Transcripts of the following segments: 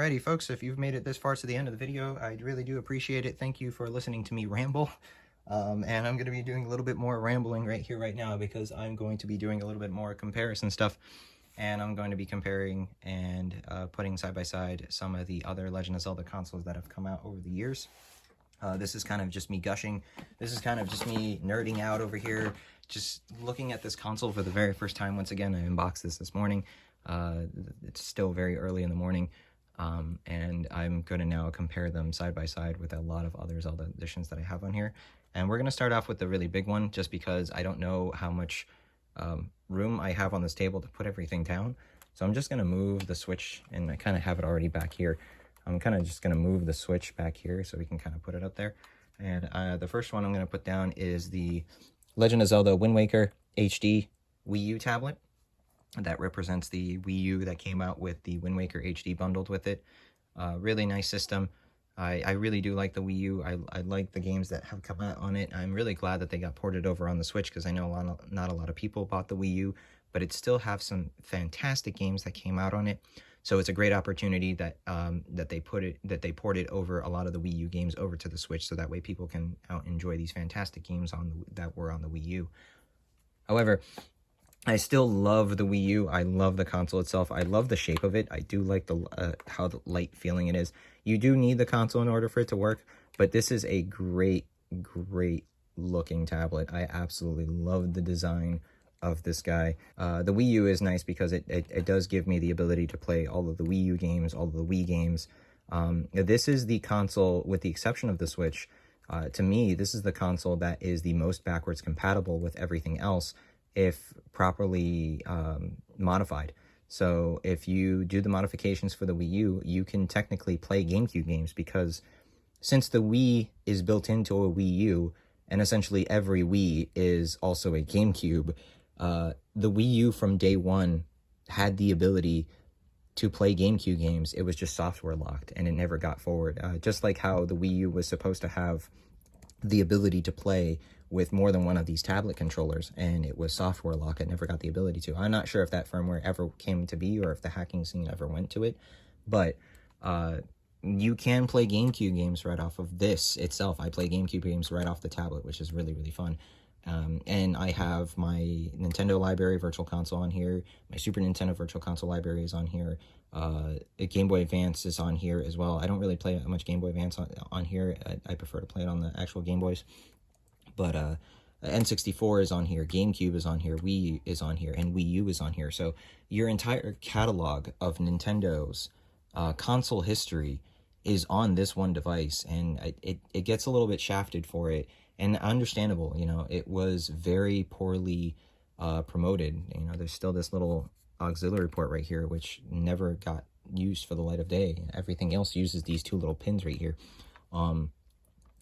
Alrighty, folks, if you've made it this far to the end of the video, I really do appreciate it. Thank you for listening to me ramble. And I'm going to be doing a little bit more rambling right here, right now, because I'm going to be doing a little bit more comparison stuff. And I'm going to be comparing and putting side by side some of the other Legend of Zelda consoles that have come out over the years. This is kind of just me gushing. This is kind of just me nerding out over here, just looking at this console for the very first time. Once again, I unboxed this morning. It's still very early in the morning. And I'm going to now compare them side by side with a lot of other Zelda editions that I have on here. And we're going to start off with the really big one, just because I don't know how much room I have on this table to put everything down. So I'm just going to move the Switch, and I kind of have it already back here. I'm kind of just going to move the Switch back here so we can kind of put it up there. And the first one I'm going to put down is the Legend of Zelda Wind Waker HD Wii U tablet. That represents the Wii U that came out with the Wind Waker HD bundled with it. Really nice system. I really do like the Wii U. I like the games that have come out on it. I'm really glad that they got ported over on the Switch, because I know not a lot of people bought the Wii U, but it still have some fantastic games that came out on it. So it's a great opportunity that they ported over a lot of the Wii U games over to the Switch, so that way people can enjoy these fantastic games that were on the Wii U. However, I still love the Wii U. I love the console itself. I love the shape of it. I do like how the light feeling it is. You do need the console in order for it to work, but this is a great looking tablet. I absolutely love the design of this guy. The Wii U is nice because it does give me the ability to play all of the Wii U games, all of the Wii games. This is the console, with the exception of the Switch. To me, this is the console that is the most backwards compatible with everything else, if properly modified. So if you do the modifications for the Wii U, you can technically play GameCube games, because since the Wii is built into a Wii U, and essentially every Wii is also a GameCube, the Wii U from day one had the ability to play GameCube games. It was just software locked, and it never got forward. Just like how the Wii U was supposed to have the ability to play with more than one of these tablet controllers, and it was software lock. It never got the ability to. I'm not sure if that firmware ever came to be, or if the hacking scene ever went to it, but you can play GameCube games right off of this itself. I play GameCube games right off the tablet, which is really fun. And I have my Nintendo Library Virtual Console on here. My Super Nintendo Virtual Console library is on here. Game Boy Advance is on here as well. I don't really play much Game Boy Advance on here. I prefer to play it on the actual Game Boys. But N64 is on here, GameCube is on here, Wii is on here, and Wii U is on here. So your entire catalog of Nintendo's console history is on this one device, and it gets a little bit shafted for it, and understandable. You know, it was very poorly promoted. You know, there's still this little auxiliary port right here, which never got used for the light of day. Everything else uses these two little pins right here.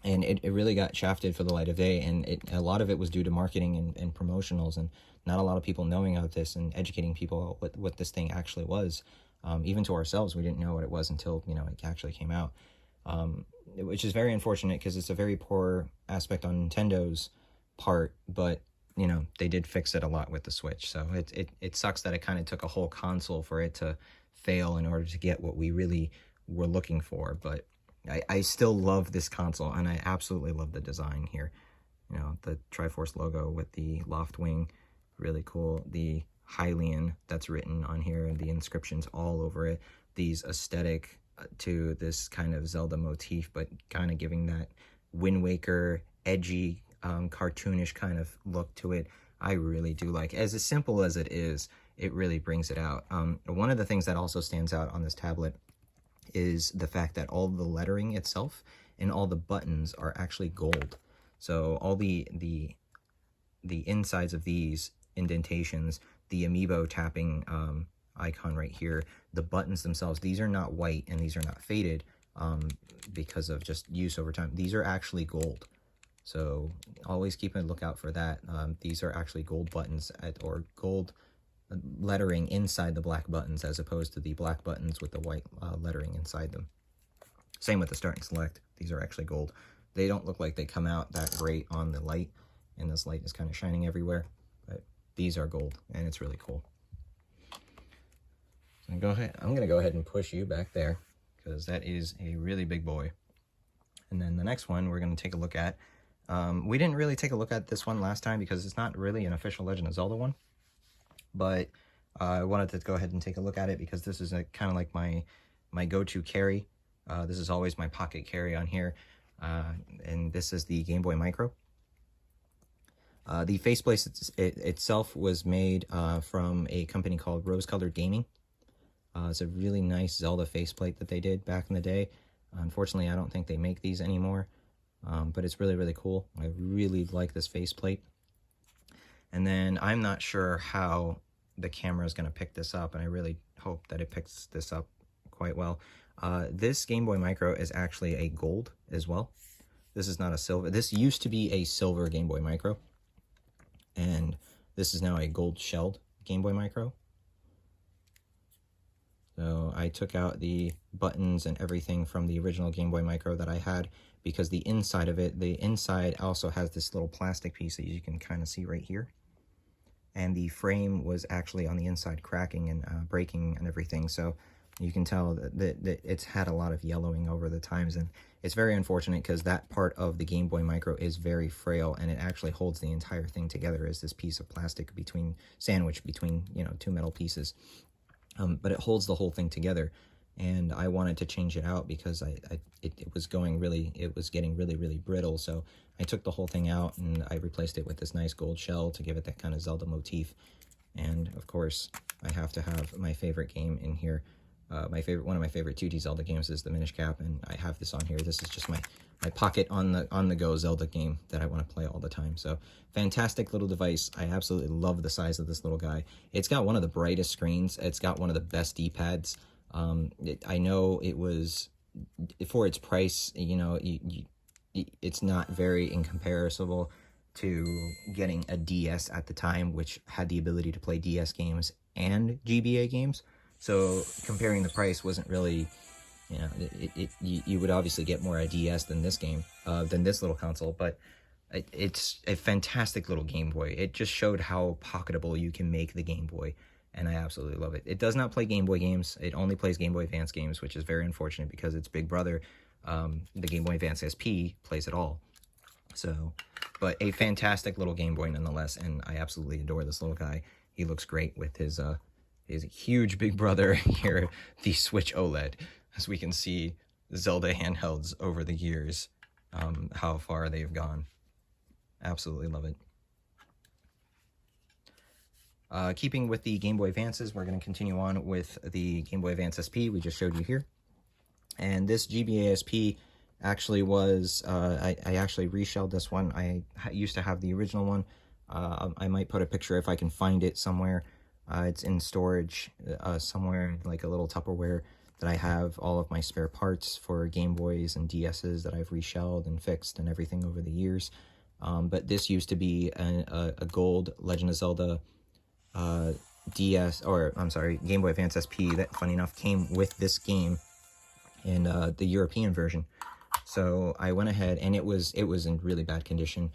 And it really got shafted for the light of day, and a lot of it was due to marketing and promotionals, and not a lot of people knowing about this and educating people what this thing actually was. Even to ourselves, we didn't know what it was until, you know, it actually came out, which is very unfortunate, because it's a very poor aspect on Nintendo's part, but, you know, they did fix it a lot with the Switch. So it sucks that it kind of took a whole console for it to fail in order to get what we really were looking for, but I still love this console, and I absolutely love the design here. You know, the Triforce logo with the loft wing, really cool. The Hylian that's written on here, and the inscriptions all over it. These aesthetic to this kind of Zelda motif, but kind of giving that Wind Waker, edgy, cartoonish kind of look to it. I really do like. As simple as it is, it really brings it out. One of the things that also stands out on this tablet is the fact that all the lettering itself and all the buttons are actually gold. So all the insides of these indentations, the amiibo tapping icon right here, the buttons themselves, these are not white and these are not faded because of just use over time. These are actually gold. So always keep a lookout for that. These are actually gold buttons or gold lettering inside the black buttons, as opposed to the black buttons with the white lettering inside them. Same with the start and select. These are actually gold. They don't look like they come out that great on the light, and this light is kind of shining everywhere, but these are gold, and it's really cool. So I'm gonna go ahead and push you back there. because that is a really big boy. And then the next one we're going to take a look at. We didn't really take a look at this one last time because it's not really an official Legend of Zelda one. But I wanted to go ahead and take a look at it because this is kind of like my go-to carry. This is always my pocket carry on here. And this is the Game Boy Micro. The faceplate itself was made from a company called Rose Colored Gaming. It's a really nice Zelda faceplate that they did back in the day. Unfortunately, I don't think they make these anymore, but it's really, really cool. I really like this faceplate. And then I'm not sure how the camera is going to pick this up, and I really hope that it picks this up quite well. This Game Boy Micro is actually a gold as well. This is not a silver. This used to be a silver Game Boy Micro, and this is now a gold shelled Game Boy Micro. So I took out the buttons and everything from the original Game Boy Micro that I had, because the inside of it, the inside also has this little plastic piece that you can kind of see right here. And the frame was actually on the inside cracking and breaking and everything. So you can tell that it's had a lot of yellowing over the times. And it's very unfortunate because that part of the Game Boy Micro is very frail, and it actually holds the entire thing together as this piece of plastic sandwiched between, you know, two metal pieces. But it holds the whole thing together, and I wanted to change it out because it was getting really, really brittle. So I took the whole thing out and I replaced it with this nice gold shell to give it that kind of Zelda motif. And of course, I have to have my favorite game in here. One of my favorite 2D Zelda games is the Minish Cap, and I have this on here. This is just my pocket on the go Zelda game that I want to play all the time. So fantastic little device. I absolutely love the size of this little guy. It's got one of the brightest screens. It's got one of the best D-pads. I know it was, for its price, you know, it's not very incomparable to getting a DS at the time, which had the ability to play DS games and GBA games. So comparing the price wasn't really, you know, you would obviously get more a DS than this game, than this little console, but it's a fantastic little Game Boy. It just showed how pocketable you can make the Game Boy, and I absolutely love it. It does not play Game Boy games. It only plays Game Boy Advance games, which is very unfortunate because its big brother, the Game Boy Advance SP, plays it all. So, but a fantastic little Game Boy nonetheless, and I absolutely adore this little guy. He looks great with his huge big brother here, the Switch OLED. As we can see, Zelda handhelds over the years, how far they've gone. Absolutely love it. Keeping with the Game Boy Advances, we're going to continue on with the Game Boy Advance SP we just showed you here. And this GBA SP actually was, I actually reshelled this one. I used to have the original one. I might put a picture if I can find it somewhere. It's in storage somewhere, like a little Tupperware, that I have all of my spare parts for Game Boys and DSs that I've reshelled and fixed and everything over the years. But this used to be a gold Legend of Zelda Game Boy Advance SP that, funny enough, came with this game in the European version. So I went ahead, and it was in really bad condition.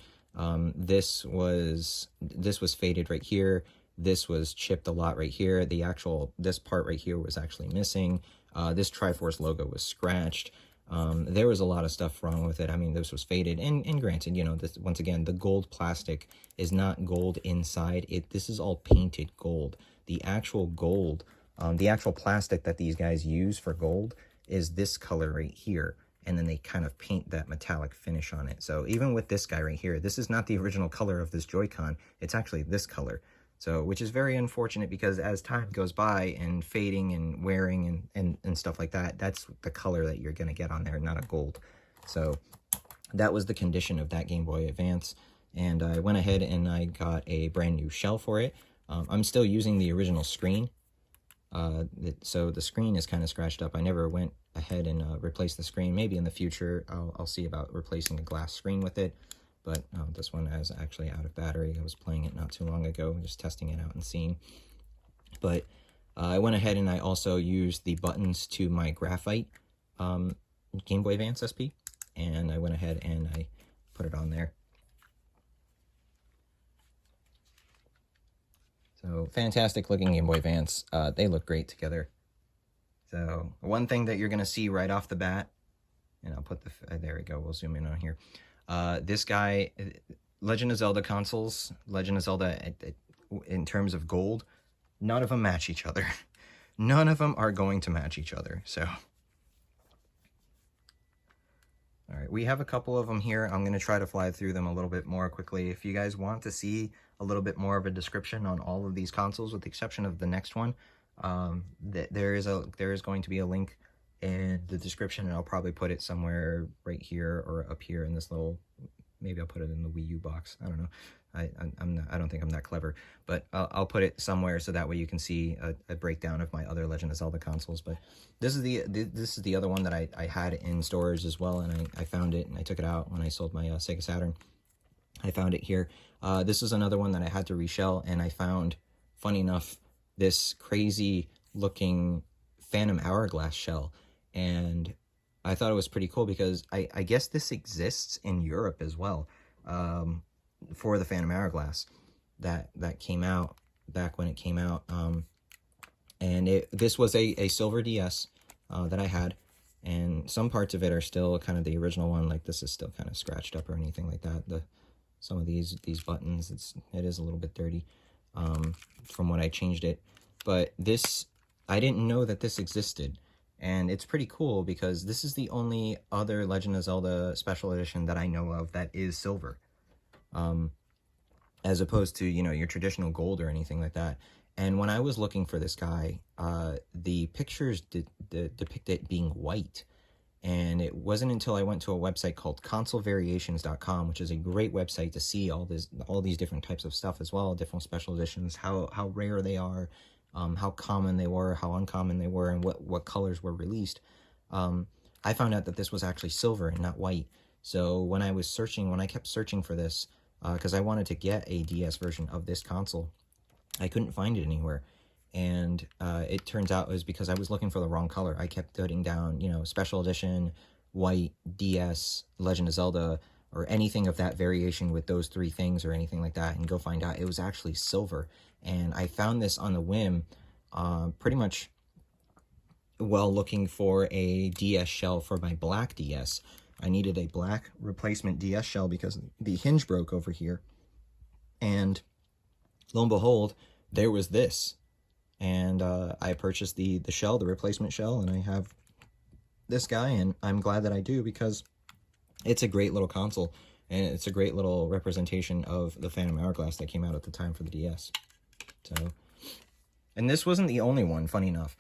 This was faded right here. This was chipped a lot right here. This part right here was actually missing. This Triforce logo was scratched. There was a lot of stuff wrong with it. I mean, this was faded, and granted, you know, this, once again, the gold plastic is not gold inside. This is all painted gold. The actual gold, the actual plastic that these guys use for gold is this color right here, and then they kind of paint that metallic finish on it. So even with this guy right here, this is not the original color of this Joy-Con. It's actually this color. So, which is very unfortunate because as time goes by and fading and wearing and stuff like that, that's the color that you're going to get on there, not a gold. So that was the condition of that Game Boy Advance. And I went ahead and I got a brand new shell for it. I'm still using the original screen. So the screen is kind of scratched up. I never went ahead and replaced the screen. Maybe in the future I'll see about replacing a glass screen with it. But this one is actually out of battery. I was playing it not too long ago, just testing it out and seeing. But I went ahead and I also used the buttons to my graphite Game Boy Advance SP. And I went ahead and I put it on there. So fantastic looking Game Boy Advance. They look great together. So one thing that you're going to see right off the bat, and I'll put the, there we go, we'll zoom in on here. This guy, Legend of Zelda consoles, Legend of Zelda in terms of gold, none of them match each other. None of them are going to match each other, so. All right, we have a couple of them here. I'm going to try to fly through them a little bit more quickly. If you guys want to see a little bit more of a description on all of these consoles, with the exception of the next one, there is going to be a link in the description, and I'll probably put it somewhere right here or up here in this little, maybe I'll put it in the Wii U box. I don't know. I don't think I'm that clever, but I'll put it somewhere so that way you can see a breakdown of my other Legend of Zelda consoles. But this is the other one that I had in storage as well, and I found it and I took it out when I sold my Sega Saturn. I found it here. This is another one that I had to reshell, and I found, funny enough, this crazy looking Phantom Hourglass shell, and I thought it was pretty cool because I guess this exists in Europe as well. For the Phantom Hourglass that came out back when it came out, and this was a silver DS that I had, and some parts of it are still kind of the original one. Like this is still kind of scratched up or anything like that. Some of these buttons, it is a little bit dirty from when I changed it, but this, I didn't know that this existed, and it's pretty cool because this is the only other Legend of Zelda Special Edition that I know of that is silver. As opposed to, you know, your traditional gold or anything like that. And when I was looking for this guy, the pictures depict it being white. And it wasn't until I went to a website called consolevariations.com, which is a great website to see all these different types of stuff as well, different special editions, how rare they are, how common they were, how uncommon they were, and what colors were released. I found out that this was actually silver and not white. So when I kept searching for this, because I wanted to get a DS version of this console, I couldn't find it anywhere. And it turns out it was because I was looking for the wrong color. I kept putting down, you know, special edition, white, DS, Legend of Zelda, or anything of that variation with those three things or anything like that, and go find out it was actually silver. And I found this on a whim, pretty much while looking for a DS shell for my black DS. I needed a black replacement DS shell because the hinge broke over here. And lo and behold, there was this. And I purchased the shell, the replacement shell, and I have this guy, and I'm glad that I do because it's a great little console, and it's a great little representation of the Phantom Hourglass that came out at the time for the DS. So, and this wasn't the only one, funny enough.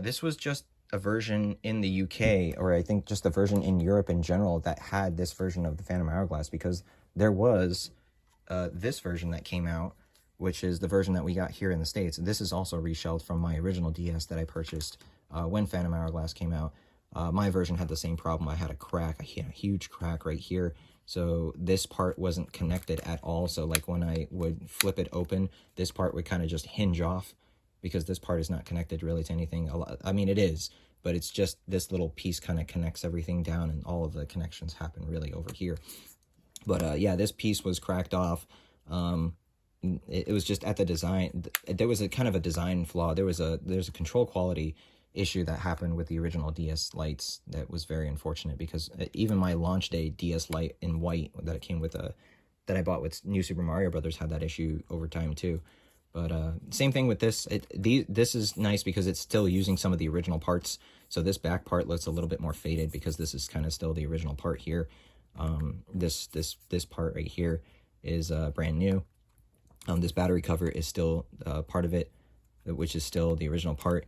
This was just a version in the UK, or I think just a version in Europe in general, that had this version of the Phantom Hourglass, because there was this version that came out, which is the version that we got here in the States. This is also reshelled from my original DS that I purchased when Phantom Hourglass came out. My version had the same problem. I had a crack, a huge crack right here. So this part wasn't connected at all. So like when I would flip it open, this part would kind of just hinge off, because this part is not connected really to anything. I mean, it is, but it's just this little piece kind of connects everything down, and all of the connections happen really over here. But yeah, this piece was cracked off. It was just at the design. There was a kind of a design flaw. There's a control quality issue that happened with the original DS Lites that was very unfortunate, because even my launch day DS Lite in white that it came with that I bought with New Super Mario Brothers had that issue over time too. But same thing with this. This is nice because it's still using some of the original parts. So this back part looks a little bit more faded because this is kind of still the original part here. This part right here is brand new. This battery cover is still part of it, which is still the original part.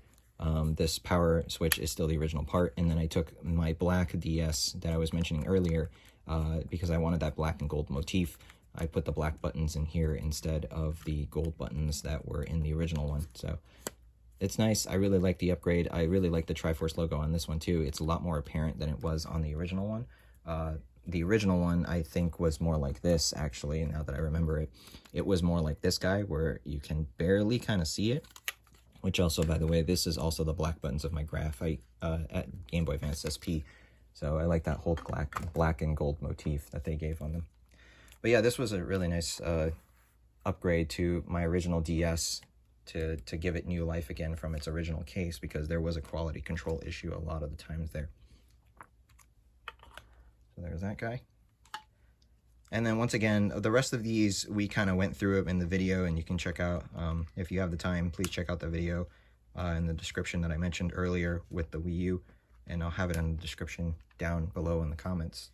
This power switch is still the original part. And then I took my black DS that I was mentioning earlier because I wanted that black and gold motif. I put the black buttons in here instead of the gold buttons that were in the original one. So it's nice. I really like the upgrade. I really like the Triforce logo on this one too. It's a lot more apparent than it was on the original one. The original one, I think, was more like this, actually, now that I remember it. It was more like this guy, where you can barely kind of see it. Which also, by the way, this is also the black buttons of my graphite at Game Boy Advance SP. So I like that whole black and gold motif that they gave on them. But yeah, this was a really nice upgrade to my original DS. to give it new life again from its original case, because there was a quality control issue a lot of the times there. So there's that guy. And then once again, the rest of these, we kind of went through it in the video, and you can check out, if you have the time, please check out the video in the description that I mentioned earlier with the Wii U, and I'll have it in the description down below in the comments,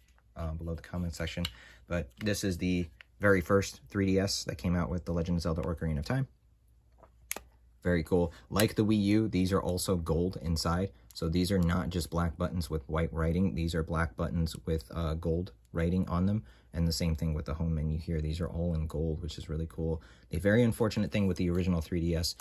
below the comment section. But this is the very first 3DS that came out with the Legend of Zelda Ocarina of Time. Very cool. Like the Wii U, these are also gold inside. So these are not just black buttons with white writing. These are black buttons with gold writing on them. And the same thing with the home menu here. These are all in gold, which is really cool. The very unfortunate thing with the original 3DS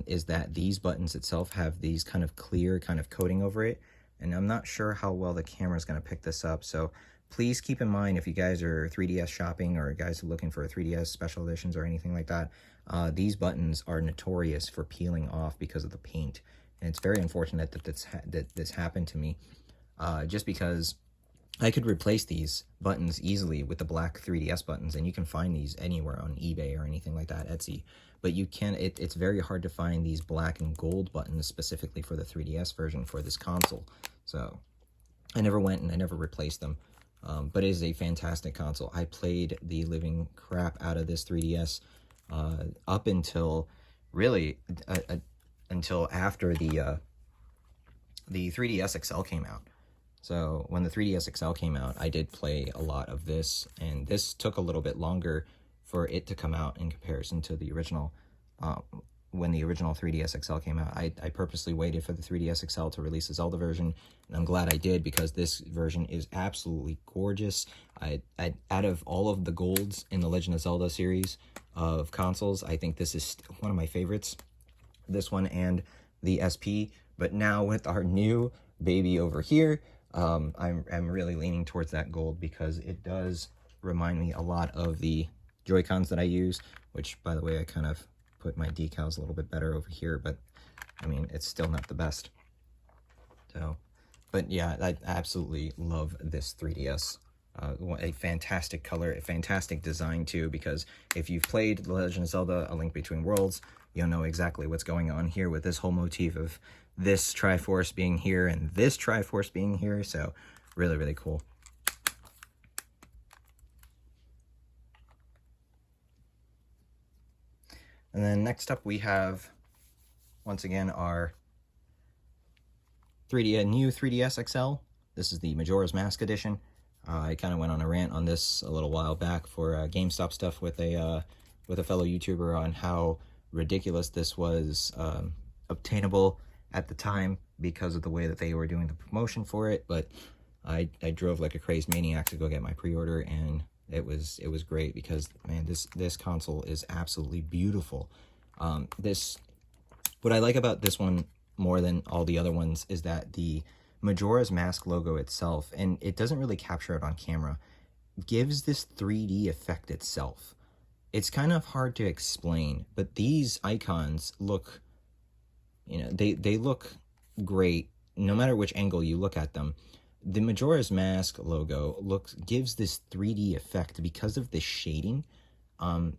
is that these buttons itself have these kind of clear kind of coating over it. And I'm not sure how well the camera is going to pick this up. So please keep in mind, if you guys are 3DS shopping or guys are looking for 3DS special editions or anything like that, these buttons are notorious for peeling off because of the paint. And it's very unfortunate that this happened to me, just because I could replace these buttons easily with the black 3DS buttons, and you can find these anywhere on eBay or anything like that, Etsy. But you can, it's very hard to find these black and gold buttons specifically for the 3DS version for this console. So I never went and I never replaced them. But it is a fantastic console. I played the living crap out of this 3DS up until really until after the 3DS XL came out. So when the 3DS XL came out, I did play a lot of this, and this took a little bit longer for it to come out in comparison to the original. When the original 3DS XL came out, I purposely waited for the 3DS XL to release the Zelda version, and I'm glad I did, because this version is absolutely gorgeous. Out of all of the golds in the Legend of Zelda series of consoles, I think this is one of my favorites. This one and the SP, but now with our new baby over here, I'm really leaning towards that gold, because it does remind me a lot of the Joy-Cons that I use, which, by the way, I kind of put my decals a little bit better over here, but I mean, it's still not the best. So, but yeah, I absolutely love this 3DS. A fantastic color, a fantastic design too, because if you've played The Legend of Zelda A Link Between Worlds, you'll know exactly what's going on here with this whole motif of this Triforce being here and this Triforce being here. So really, really cool. And then next up we have, once again, our new 3DS XL. This is the Majora's Mask edition. I kind of went on a rant on this a little while back for GameStop stuff with a fellow YouTuber on how ridiculous this was obtainable at the time because of the way that they were doing the promotion for it. But I drove like a crazed maniac to go get my pre-order, and it was great, because man, this console is absolutely beautiful. What I like about this one more than all the other ones is that the Majora's Mask logo itself, and it doesn't really capture it on camera, gives this 3D effect itself. It's kind of hard to explain, but these icons look, they look great no matter which angle you look at them. The Majora's Mask logo gives this 3D effect because of the shading.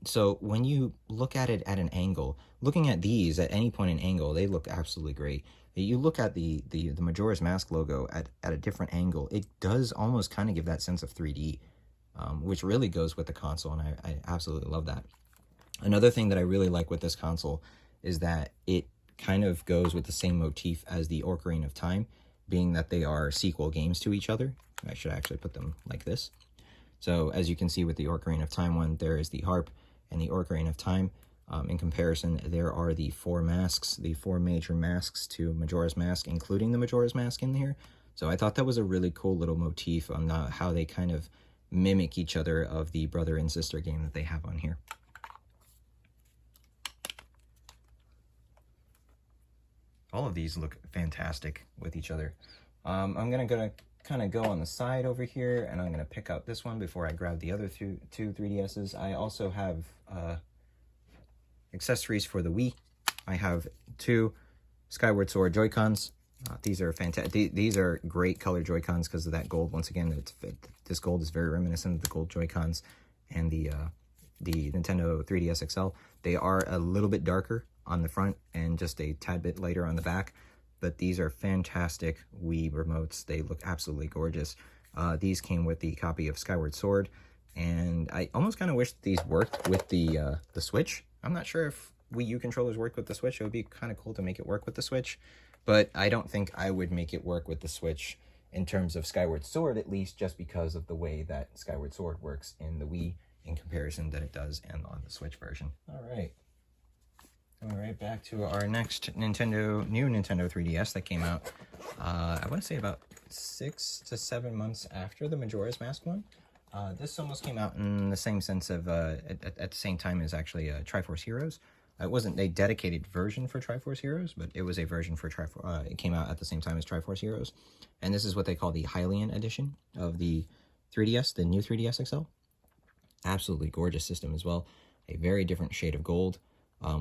So when you look at it at an angle, looking at these at any point in angle, they look absolutely great. You look at the Majora's Mask logo at a different angle, it does almost kind of give that sense of 3D, which really goes with the console, and I absolutely love that. Another thing that I really like with this console is that it kind of goes with the same motif as the Ocarina of Time, being that they are sequel games to each other. I should actually put them like this. So as you can see with the Ocarina of Time one, there is the harp and the Ocarina of Time. In comparison, there are the four major masks to Majora's Mask, including the Majora's Mask in here. So I thought that was a really cool little motif on how they kind of mimic each other of the brother and sister game that they have on here. All of these look fantastic with each other. I'm gonna kind of go on the side over here, and I'm gonna pick out this one before I grab the other two 3DSs. I also have accessories for the Wii. I have two Skyward Sword Joy-Cons. These are fantastic. These are great color Joy-Cons because of that gold. Once again, this gold is very reminiscent of the gold Joy-Cons and the Nintendo 3DS XL. They are a little bit darker on the front and just a tad bit lighter on the back. But these are fantastic Wii remotes. They look absolutely gorgeous. These came with the copy of Skyward Sword, and I almost kind of wish these worked with the Switch. I'm not sure if Wii U controllers work with the Switch. It would be kind of cool to make it work with the Switch, but I don't think I would make it work with the Switch in terms of Skyward Sword, at least just because of the way that Skyward Sword works in the Wii in comparison that it does and on the Switch version. All right, back to our next new Nintendo 3DS that came out, I want to say about 6 to 7 months after the Majora's Mask one. This almost came out in the same sense of, at the same time as actually Triforce Heroes. It wasn't a dedicated version for Triforce Heroes, but it was a version for Triforce. It came out at the same time as Triforce Heroes. And this is what they call the Hylian edition of the 3DS, the new 3DS XL. Absolutely gorgeous system as well. A very different shade of gold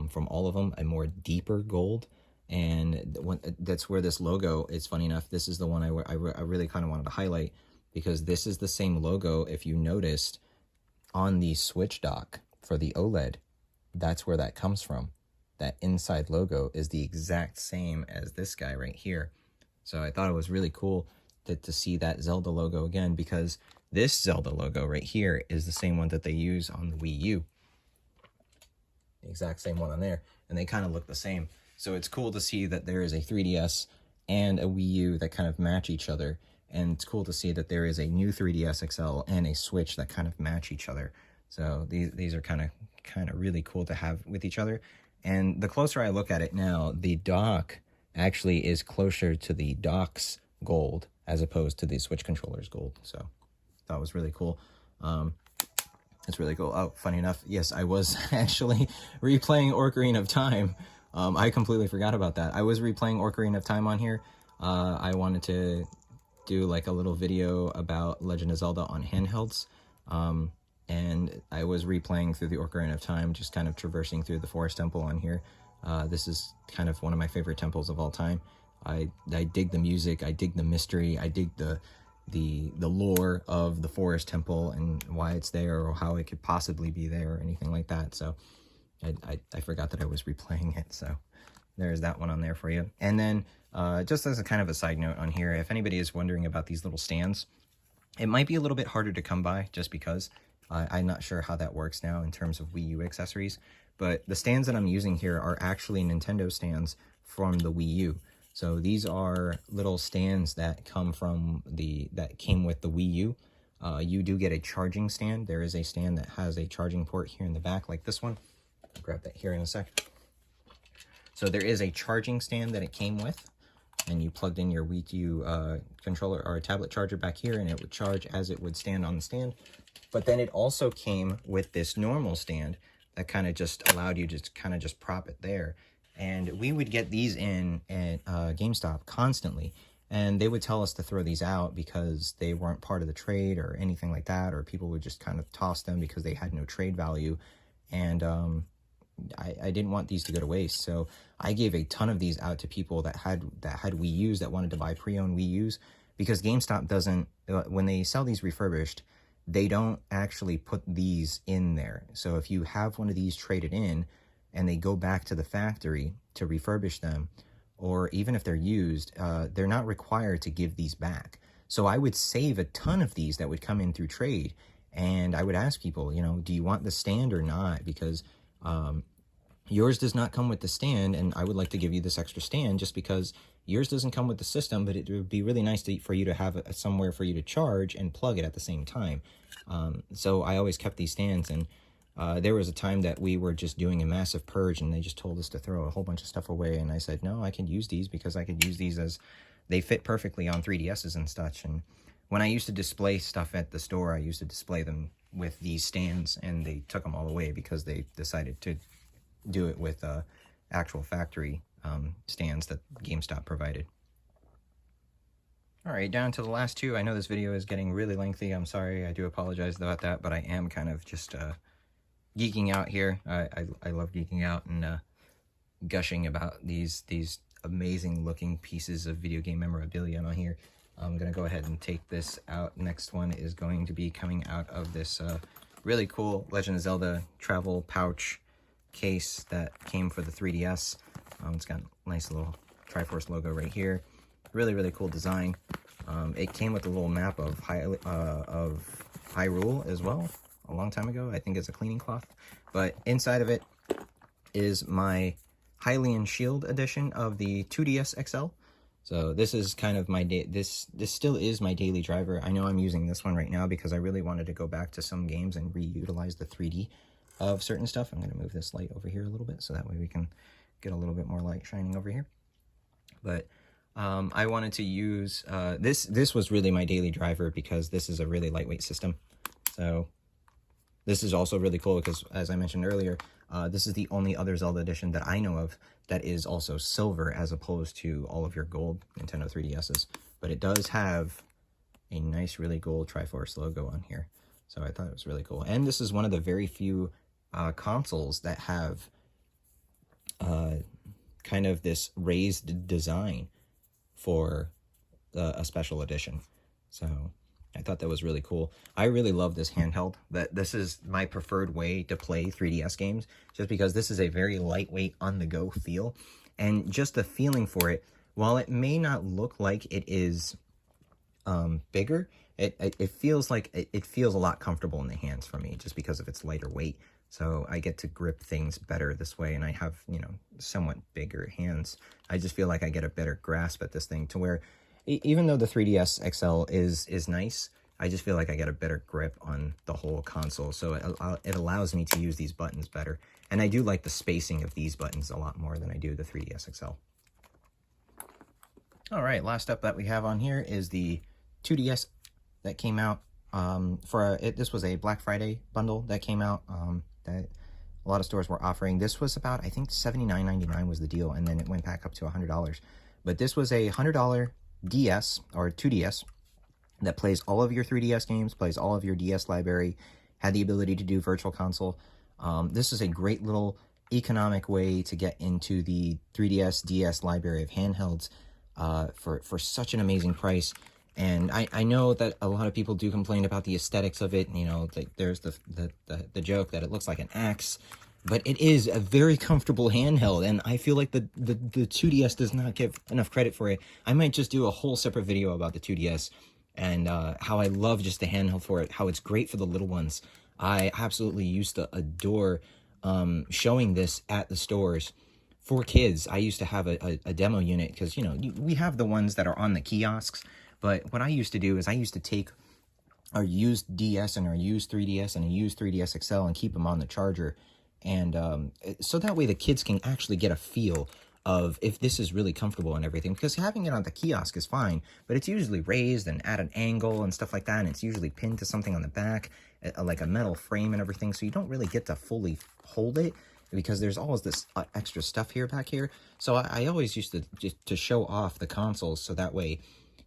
from all of them, a more deeper gold. And that's where this logo, it's funny enough, this is the one I really kind of wanted to highlight, because this is the same logo, if you noticed, on the Switch dock for the OLED. That's where that comes from. That inside logo is the exact same as this guy right here. So I thought it was really cool to see that Zelda logo again, because this Zelda logo right here is the same one that they use on the Wii U. The exact same one on there. And they kind of look the same. So it's cool to see that there is a 3DS and a Wii U that kind of match each other. And it's cool to see that there is a new 3DS XL and a Switch that kind of match each other. So these are kind of really cool to have with each other. And the closer I look at it now, the dock actually is closer to the dock's gold as opposed to the Switch controller's gold. So that was really cool. It's really cool. Oh, funny enough, yes, I was actually replaying Ocarina of Time. I completely forgot about that. I was replaying Ocarina of Time on here. I wanted to do like a little video about Legend of Zelda on handhelds. And I was replaying through the Ocarina of Time, just kind of traversing through the Forest Temple on here. This is kind of one of my favorite temples of all time. I dig the music, I dig the mystery, I dig the lore of the Forest Temple and why it's there or how it could possibly be there or anything like that. So I forgot that I was replaying it. So there's that one on there for you. And then just as a kind of a side note on here, if anybody is wondering about these little stands, it might be a little bit harder to come by just because I'm not sure how that works now in terms of Wii U accessories. But the stands that I'm using here are actually Nintendo stands from the Wii U. So these are little stands that came with the Wii U. You do get a charging stand. There is a stand that has a charging port here in the back, like this one. I'll grab that here in a sec. So there is a charging stand that it came with, and you plugged in your Wii U controller or a tablet charger back here, and it would charge as it would stand on the stand. But then it also came with this normal stand that kind of just allowed you to kind of just prop it there. And we would get these in at GameStop constantly, and they would tell us to throw these out because they weren't part of the trade or anything like that, or people would just kind of toss them because they had no trade value. And I didn't want these to go to waste, so I gave a ton of these out to people that had Wii U's, that wanted to buy pre-owned Wii U's, because GameStop doesn't, when they sell these refurbished, they don't actually put these in there. So if you have one of these traded in and they go back to the factory to refurbish them, or even if they're used, they're not required to give these back. So I would save a ton of these that would come in through trade, and I would ask people, do you want the stand or not? Because yours does not come with the stand, and I would like to give you this extra stand just because yours doesn't come with the system, but it would be really nice for you to have somewhere for you to charge and plug it at the same time. So I always kept these stands, and there was a time that we were just doing a massive purge, and they just told us to throw a whole bunch of stuff away, and I said, no, I can use these because I could use these as they fit perfectly on 3DSs and such. And when I used to display stuff at the store, I used to display them with these stands, and they took them all away because they decided to do it with actual factory stands that GameStop provided. All right, down to the last two. I know this video is getting really lengthy. I'm sorry. I do apologize about that, but I am kind of just geeking out here. I love geeking out and gushing about these amazing looking pieces of video game memorabilia on here. I'm going to go ahead and take this out. Next one is going to be coming out of this really cool Legend of Zelda travel pouch case that came for the 3DS. It's got a nice little Triforce logo right here. Really, really cool design. It came with a little map of Hyrule as well a long time ago. I think it's a cleaning cloth. But inside of it is my Hylian Shield edition of the 2DS XL. So this is kind of my this still is my daily driver. I know I'm using this one right now because I really wanted to go back to some games and reutilize the 3D of certain stuff. I'm going to move this light over here a little bit so that way we can get a little bit more light shining over here. But I wanted to use this was really my daily driver because this is a really lightweight system. So this is also really cool because, as I mentioned earlier, this is the only other Zelda edition that I know of that is also silver as opposed to all of your gold Nintendo 3DSs. But it does have a nice, really gold Triforce logo on here. So I thought it was really cool. And this is one of the very few consoles that have kind of this raised design for a special edition. So I thought that was really cool. I really love this handheld. This is my preferred way to play 3DS games, just because this is a very lightweight, on-the-go feel. And just the feeling for it, while it may not look like it is bigger, it feels like it feels a lot comfortable in the hands for me, just because of its lighter weight. So I get to grip things better this way, and I have, you know, somewhat bigger hands. I just feel like I get a better grasp at this thing, to where even though the 3DS XL is nice, I just feel like I get a better grip on the whole console. So it allows me to use these buttons better. And I do like the spacing of these buttons a lot more than I do the 3DS XL. All right, last up that we have on here is the 2DS that came out. This was a Black Friday bundle that came out that a lot of stores were offering. This was about, I think, $79.99 was the deal, and then it went back up to $100. But this was a $100 DS, or 2DS, that plays all of your 3DS games, plays all of your DS library, had the ability to do Virtual Console. This is a great little economic way to get into the 3DS, DS library of handhelds for such an amazing price. And I know that a lot of people do complain about the aesthetics of it. You know, there's the joke that it looks like an axe, but it is a very comfortable handheld, and I feel like the 2DS does not give enough credit for it. I might just do a whole separate video about the 2DS and how I love just the handheld for it, how it's great for the little ones. I absolutely used to adore showing this at the stores for kids. I used to have a demo unit because, you know, we have the ones that are on the kiosks. But what I used to do is I used to take our used DS and our used 3DS and a used 3DS XL and keep them on the charger. And so that way the kids can actually get a feel of if this is really comfortable and everything. Because having it on the kiosk is fine, but it's usually raised and at an angle and stuff like that. And it's usually pinned to something on the back, like a metal frame and everything. So you don't really get to fully hold it, because there's always this extra stuff here back here. So I always used to just to show off the consoles, so that way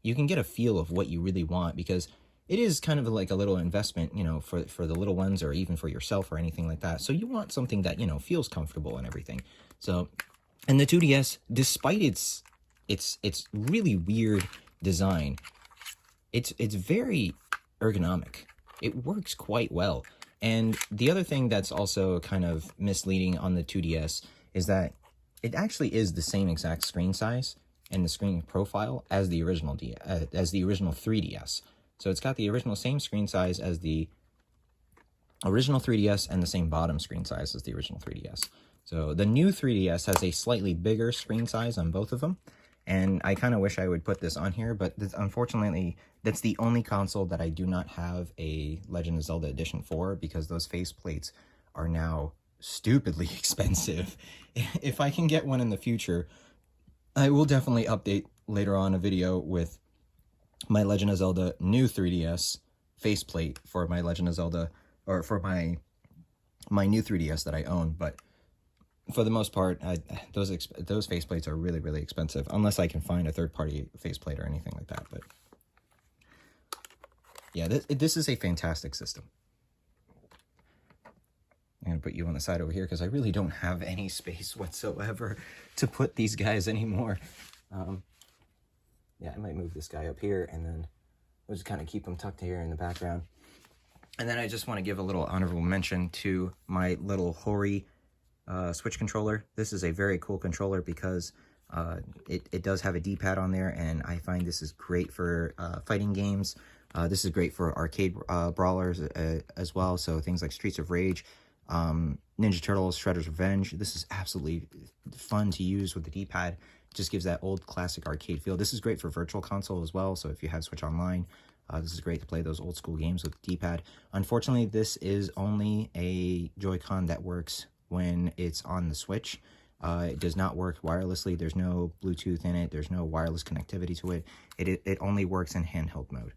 you can get a feel of what you really want, because it is kind of like a little investment, you know, for the little ones, or even for yourself or anything like that. So you want something that, you know, feels comfortable and everything. So, and the 2DS, despite its really weird design, it's very ergonomic. It works quite well. And the other thing that's also kind of misleading on the 2DS is that it actually is the same exact screen size and the screen profile as the original 3DS. So it's got the original same screen size as the original 3DS and the same bottom screen size as the original 3DS. So the new 3DS has a slightly bigger screen size on both of them, and I kind of wish I would put this on here, but unfortunately that's the only console that I do not have a Legend of Zelda edition for, because those faceplates are now stupidly expensive. If I can get one in the future, I will definitely update later on a video with my Legend of Zelda new 3DS faceplate for my Legend of Zelda, or for my new 3DS that I own. But for the most part, those faceplates are really, really expensive, unless I can find a third-party faceplate or anything like that. But yeah, this is a fantastic system. I'm going to put you on the side over here because I really don't have any space whatsoever to put these guys anymore. Yeah, I might move this guy up here, and then we'll just kind of keep them tucked here in the background. And then I just want to give a little honorable mention to my little Hori Switch controller. This is a very cool controller because it does have a D-pad on there, and I find this is great for fighting games. This is great for arcade brawlers as well, so things like Streets of Rage, Ninja Turtles, Shredder's Revenge. This is absolutely fun to use with the D-pad. It just gives that old classic arcade feel. This is great for Virtual Console as well, so if you have Switch Online, this is great to play those old school games with the D-pad. Unfortunately, this is only a Joy-Con that works when it's on the Switch. It does not work wirelessly. There's no Bluetooth in it. There's no wireless connectivity to it. It only works in handheld mode.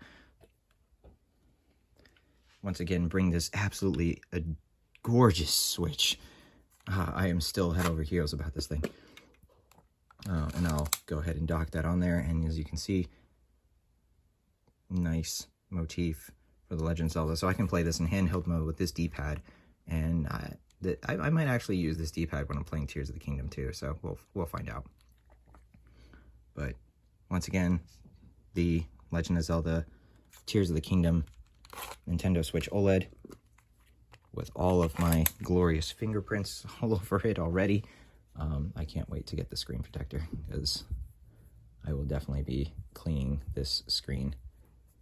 Once again, bring this absolutely gorgeous Switch. I am still head over heels about this thing. And I'll go ahead and dock that on there. And as you can see, nice motif for the Legend of Zelda. So I can play this in handheld mode with this D-pad. And I might actually use this D-pad when I'm playing Tears of the Kingdom too. So we'll find out. But once again, the Legend of Zelda Tears of the Kingdom Nintendo Switch OLED with all of my glorious fingerprints all over it already. I can't wait to get the screen protector because I will definitely be cleaning this screen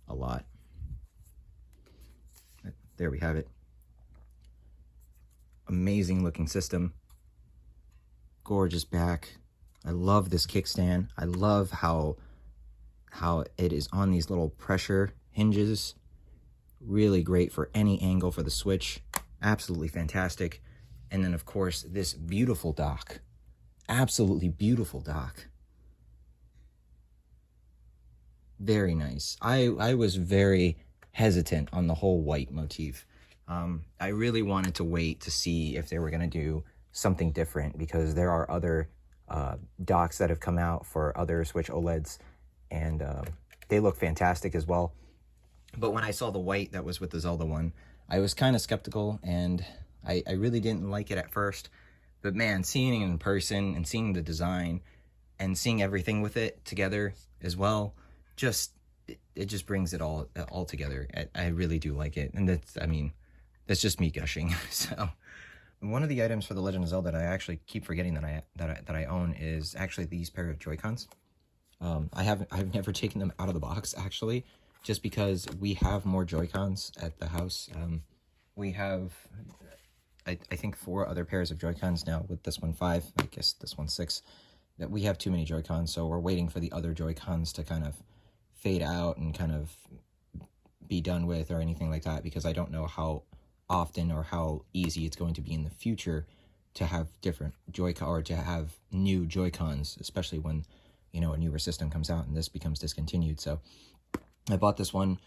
a lot. There we have it. Amazing looking system. Gorgeous back. I love this kickstand. I love how it is on these little pressure hinges. Really great for any angle for the Switch. Absolutely fantastic. And then, of course, this beautiful dock. Absolutely beautiful dock. Very nice. I was very hesitant on the whole white motif. I really wanted to wait to see if they were going to do something different, because there are other docks that have come out for other Switch OLEDs, and they look fantastic as well. But when I saw the white that was with the Zelda one, I was kind of skeptical, and I really didn't like it at first. But man, seeing it in person and seeing the design and seeing everything with it together as well, it just brings it all together. I really do like it, and that's just me gushing. So one of the items for the Legend of Zelda that I actually keep forgetting that I own is actually these pair of Joy-Cons. I've never taken them out of the box actually, just because we have more Joy-Cons at the house. We have, I think, 4 other pairs of Joy-Cons now, with this one 5, I guess this one 6, that we have too many Joy-Cons, so we're waiting for the other Joy-Cons to kind of fade out and kind of be done with or anything like that, because I don't know how often or how easy it's going to be in the future to have different Joy-Con, or to have new Joy-Cons, especially when, you know, a newer system comes out and this becomes discontinued. So I bought this one.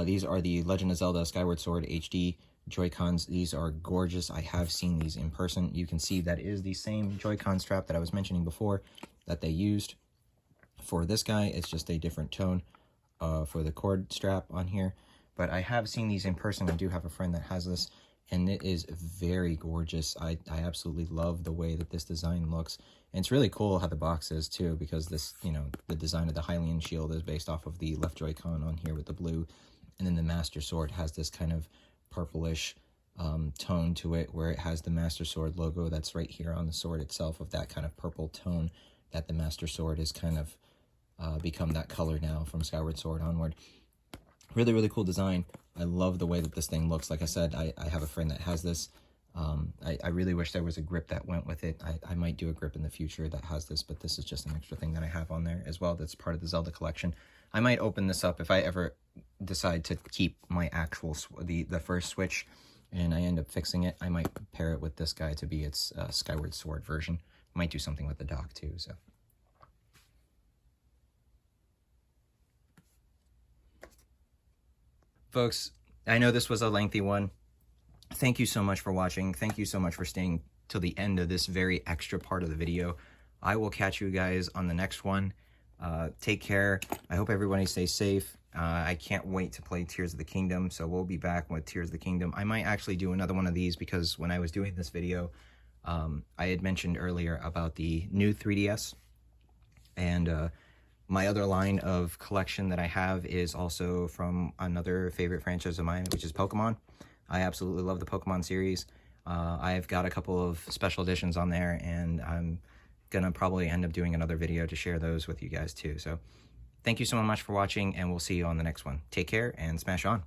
These are the Legend of Zelda Skyward Sword HD Joy-Cons. These are gorgeous. I have seen these in person. You can see that is the same Joy-Con strap that I was mentioning before that they used for this guy. It's just a different tone for the cord strap on here. But I have seen these in person. I do have a friend that has this, and it is very gorgeous. I absolutely love the way that this design looks. And it's really cool how the box is too, because this, you know, the design of the Hylian Shield is based off of the left Joy-Con on here with the blue, and then the Master Sword has this kind of purplish tone to it, where it has the Master Sword logo that's right here on the sword itself, of that kind of purple tone that the Master Sword has kind of become that color now from Skyward Sword onward. Really, really cool design. I love the way that this thing looks. Like I said, I have a friend that has this. I really wish there was a grip that went with it. I might do a grip in the future that has this, but this is just an extra thing that I have on there as well that's part of the Zelda collection. I might open this up if I ever decide to keep my actual, the first Switch, and I end up fixing it. I might pair it with this guy to be its Skyward Sword version. Might do something with the dock too, so. Folks, I know this was a lengthy one. Thank you so much for watching. Thank you so much for staying till the end of this very extra part of the video. I will catch you guys on the next one. Take care. I hope everybody stays safe. I can't wait to play Tears of the Kingdom, so we'll be back with Tears of the Kingdom. I might actually do another one of these, because when I was doing this video, I had mentioned earlier about the new 3DS, and my other line of collection that I have is also from another favorite franchise of mine, which is Pokemon. I absolutely love the Pokemon series. I've got a couple of special editions on there, and I'm gonna probably end up doing another video to share those with you guys too. So thank you so much for watching, and we'll see you on the next one. Take care and smash on.